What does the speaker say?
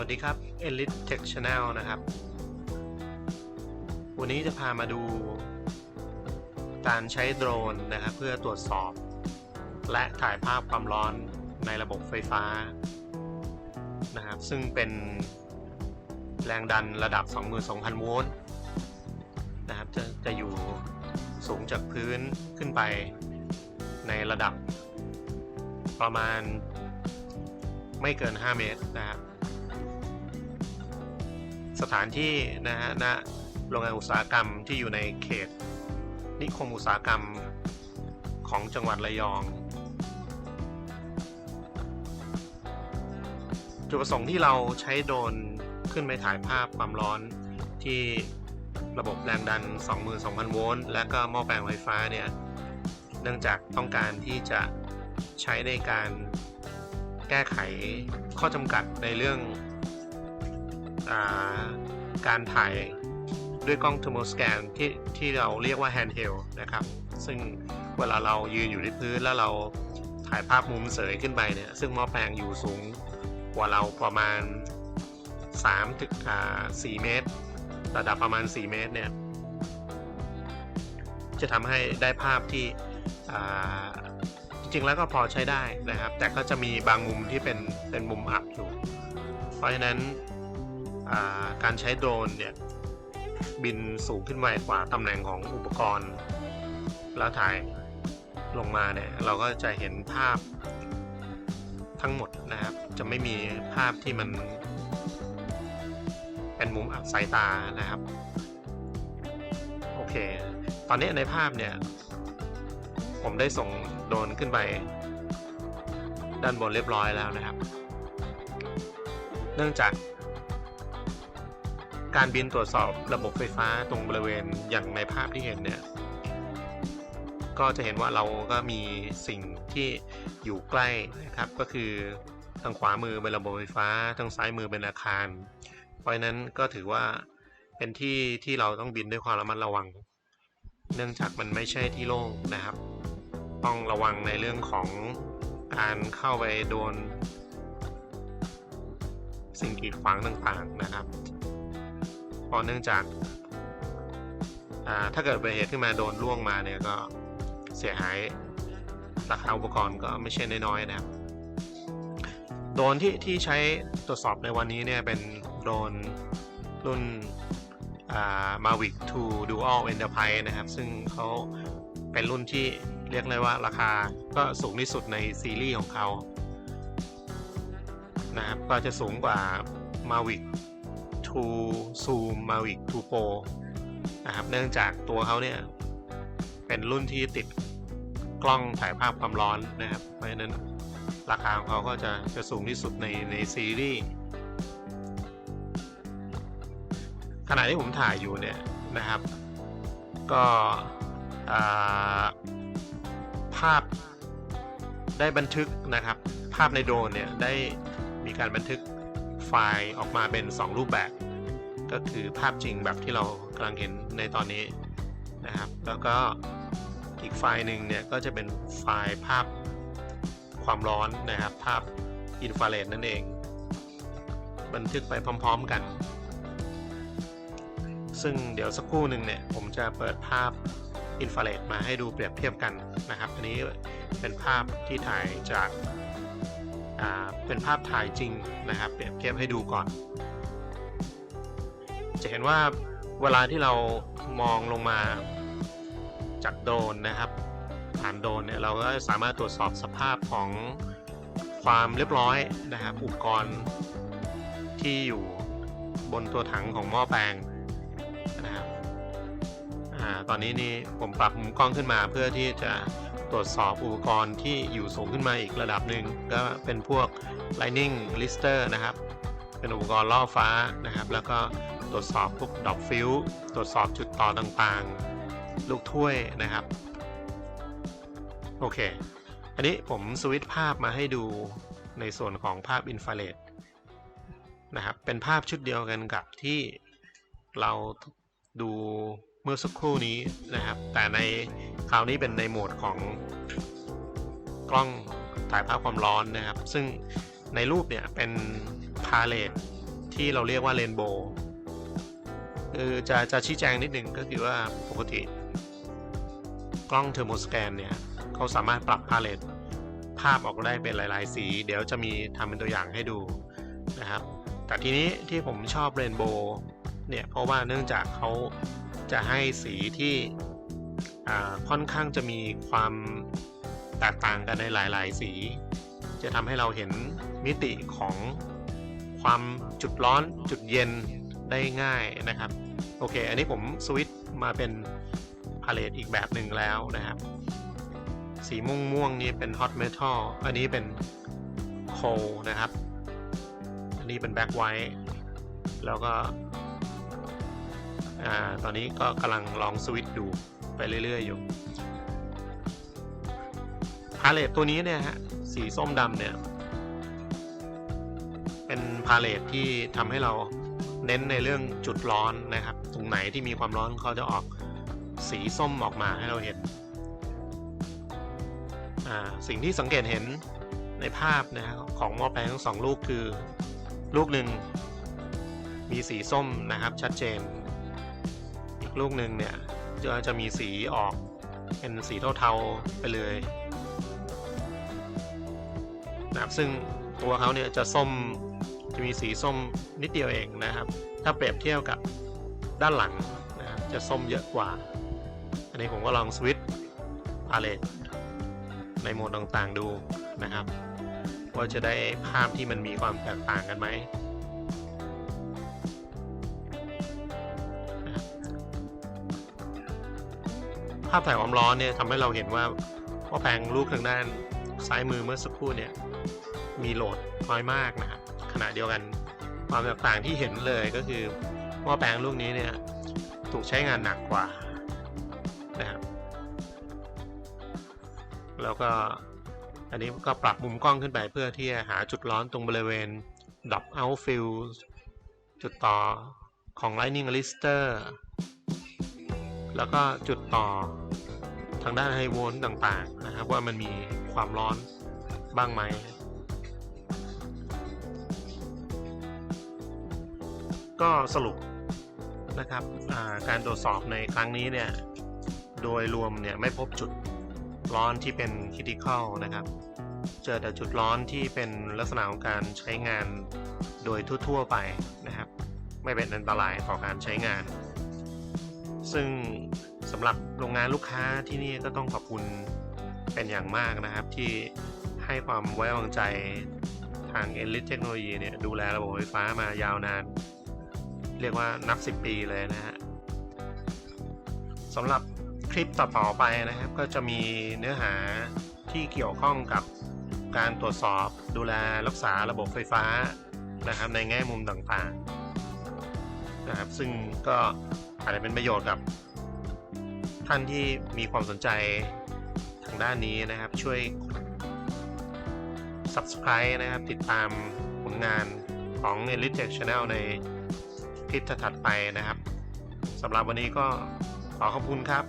วัสดีครับ Elite Tech Channel นะครับวันนี้จะพามาดูการใช้โดรนนะครับเพื่อตรวจสอบและถ่ายภาพความร้อนในระบบไฟฟ้านะครับซึ่งเป็นแรงดันระดับ 22,000 โวลต์นะครับจะอยู่สูงจากพื้นขึ้นไปในระดับประมาณไม่เกิน 5 เมตรนะครับสถานที่นะฮะณโรงงานอุตสาหกรรมที่อยู่ในเขตนิคมอุตสาหกรรมของจังหวัดระยองจุดประสงค์ที่เราใช้โดรนขึ้นไปถ่ายภาพความร้อนที่ระบบแรงดัน 22,000 โวลต์และก็หม้อแปลงไฟฟ้าเนี่ยเนื่องจากต้องการที่จะใช้ในการแก้ไขข้อจำกัดในเรื่องการถ่ายด้วยกล้องเทอร์โมสแกนที่เราเรียกว่า handheld นะครับซึ่งเวลาเรายืนอยู่ที่พื้นแล้วเราถ่ายภาพมุมเสยขึ้นไปเนี่ยซึ่งหม้อแปลงอยู่สูงกว่าเราประมาณ4 เมตรระดับประมาณ4 เมตรเนี่ยจะทำให้ได้ภาพที่จริงๆแล้วก็พอใช้ได้นะครับแต่ก็จะมีบางมุมที่เป็นมุมอับอยู่เพราะฉะนั้นการใช้โดรนเนี่ยบินสูงขึ้นไปกว่าตำแหน่งของอุปกรณ์แล้วถ่ายลงมาเนี่ยเราก็จะเห็นภาพทั้งหมดนะครับจะไม่มีภาพที่มันเป็นมุมอับสายตานะครับโอเคตอนนี้ในภาพเนี่ยผมได้ส่งโดรนขึ้นไปด้านบนเรียบร้อยแล้วนะครับเนื่องจากการบินตรวจสอบระบบไฟฟ้าตรงบริเวณอย่างในภาพที่เห็นเนี่ยก็จะเห็นว่าเราก็มีสิ่งที่อยู่ใกล้นะครับก็คือทางขวามือเป็นระบบไฟฟ้าทางซ้ายมือเป็นอาคารเพราะฉะนั้นก็ถือว่าเป็นที่ที่เราต้องบินด้วยความระมัดระวังเนื่องจากมันไม่ใช่ที่โล่งนะครับต้องระวังในเรื่องของการเข้าไปโดนสิ่งกีดขวางต่างๆนะครับเพราะเนื่องจากถ้าเกิดอุบัติเหตุขึ้นมาโดนล่วงมาเนี่ยก็เสียหายราคาอุปกรณ์ก็ไม่ใช่น้อยๆนะครับโดรนที่ใช้ตรวจสอบในวันนี้เนี่ยเป็นโดรนรุ่นMavic 2 Dual Enterprise นะครับซึ่งเขาเป็นรุ่นที่เรียกเลยว่าราคาก็สูงที่สุดในซีรีส์ของเขานะครับก็จะสูงกว่า Mavic 2 Zoom Mavic 2 Pro นะครับเนื่องจากตัวเขาเนี่ยเป็นรุ่นที่ติดกล้องถ่ายภาพความร้อนนะครับเพราะฉะนั้นราคาของเขาก็จะสูงที่สุดในซีรีส์ขณะที่ผมถ่ายอยู่เนี่ยนะครับก็ภาพได้บันทึกนะครับภาพในโดรนเนี่ยได้มีการบันทึกไฟล์ออกมาเป็น2 รูปแบบก็คือภาพจริงแบบที่เรากำลังเห็นในตอนนี้นะครับแล้วก็อีกไฟล์หนึ่งเนี่ยก็จะเป็นไฟล์ภาพความร้อนนะครับภาพอินฟราเรดนั่นเองบันทึกไปพร้อมๆกันซึ่งเดี๋ยวสักครู่หนึ่งเนี่ยผมจะเปิดภาพอินฟราเรดมาให้ดูเปรียบเทียบกันนะครับอันนี้เป็นภาพที่ถ่ายจากเป็นภาพถ่ายจริงนะครับเปรียบเทียบให้ดูก่อนจะเห็นว่าเวลาที่เรามองลงมาจากโดรนนะครับผ่านโดรนเนี่ยเราก็สามารถตรวจสอบสภาพของความเรียบร้อยนะครับอุปกรณ์ที่อยู่บนตัวถังของหม้อแปลงนะครับตอนนี้นี่ผมปรับมุมกล้องขึ้นมาเพื่อที่จะตรวจสอบอุปกรณ์ที่อยู่สูงขึ้นมาอีกระดับหนึ่งก็เป็นพวก Lightning Lister นะครับเป็นอุปกรณ์ล่อฟ้านะครับแล้วก็ตรวจสอบพวกดอกฟิวตรวจสอบจุดต่อต่างๆลูกถ้วยนะครับโอเคอันนี้ผมสวิตช์ภาพมาให้ดูในส่วนของภาพอินฟราเรดนะครับเป็นภาพชุดเดียวกันกับที่เราดูเมื่อสักครู่นี้นะครับแต่ในคราวนี้เป็นในโหมดของกล้องถ่ายภาพความร้อนนะครับซึ่งในรูปเนี่ยเป็นพาเลต ที่เราเรียกว่าเรนโบว์คือจะชี้แจงนิดหนึ่งก็คือว่าปกติกล้องเทอร์โมสแกนเนี่ยเขาสามารถปรับพาเลตภาพออกได้เป็นหลายๆสีเดี๋ยวจะมีทำเป็นตัวอย่างให้ดูนะครับแต่ทีนี้ที่ผมชอบเรนโบว์เนี่ยเพราะว่าเนื่องจากเขาจะให้สีที่ค่อนข้างจะมีความแตกต่างกันในหลายๆสีจะทำให้เราเห็นมิติของความจุดร้อนจุดเย็นได้ง่ายนะครับโอเคอันนี้ผมสวิตช์มาเป็นพาเลตอีกแบบหนึ่งแล้วนะครับสีม่วงนี่เป็น Hot Metal อันนี้เป็น Cold นะครับอันนี้เป็น Black White แล้วก็ตอนนี้ก็กำลังลองสวิตช์ดูไปเรื่อยๆอยู่พาเลตตัวนี้เนี่ยฮะสีส้มดำเนี่ยเป็นพาเลตที่ทำให้เราเน้นในเรื่องจุดร้อนนะครับตรงไหนที่มีความร้อนเขาจะออกสีส้มออกมาให้เราเห็นสิ่งที่สังเกตเห็นในภาพนะครับของหม้อแปลงทั้ง2ลูกคือลูกหนึ่งมีสีส้มนะครับชัดเจนอีกลูกหนึ่งเนี่ยจะมีสีออกเป็นสีเทาๆไปเลยนะครับซึ่งตัวเขาเนี่ยจะส้มจะมีสีส้มนิดเดียวเองนะครับถ้าเปรียบเทียบกับด้านหลังนะครับจะส้มเยอะกว่าอันนี้ผมก็ลองสวิตช์พาเลตในโหมดต่างๆดูนะครับว่าจะได้ภาพที่มันมีความแตกต่างกันไหมภาพถ่ายความร้อนเนี่ยทำให้เราเห็นว่าหม้อแปลงลูกทางด้านซ้ายมือเมื่อสักครู่เนี่ยมีโหลดน้อยมากนะครับขณะเดียวกันความแตกต่างที่เห็นเลยก็คือหม้อแปลงลูกนี้เนี่ยถูกใช้งานหนักกว่านะครับแล้วก็อันนี้ก็ปรับมุมกล้องขึ้นไปเพื่อที่จะหาจุดร้อนตรงบริเวณ Drop Out Field จุดต่อของ Lightning Arrestor แล้วก็จุดต่อทางด้านไฮโวลต์ต่างๆนะครับว่ามันมีความร้อนบ้างไหมก็สรุปนะครับการตรวจสอบในครั้งนี้เนี่ยโดยรวมเนี่ยไม่พบจุดร้อนที่เป็น critical นะครับเจอแต่จุดร้อนที่เป็นลักษณะของการใช้งานโดยทั่วๆไปนะครับไม่เป็นอันตรายต่อการใช้งานซึ่งสำหรับโรงงานลูกค้าที่นี่ก็ต้องขอบคุณเป็นอย่างมากนะครับที่ให้ความไว้วางใจทาง Enlit Technology เนี่ยดูแลระบบไฟฟ้ามายาวนานเรียกว่านับ10 ปีเลยนะฮะสำหรับคลิปต่อๆไปนะครับก็จะมีเนื้อหาที่เกี่ยวข้องกับการตรวจสอบดูแลรักษาระบบไฟฟ้านะครับในแง่มุมต่างๆนะครับซึ่งก็อาจจะเป็นประโยชน์กับท่านที่มีความสนใจทางด้านนี้นะครับช่วย Subscribe นะครับติดตามผลงานของ Enlit Tech Channel ในคลิปถัดไปนะครับสำหรับวันนี้ก็ขอขอบคุณครับ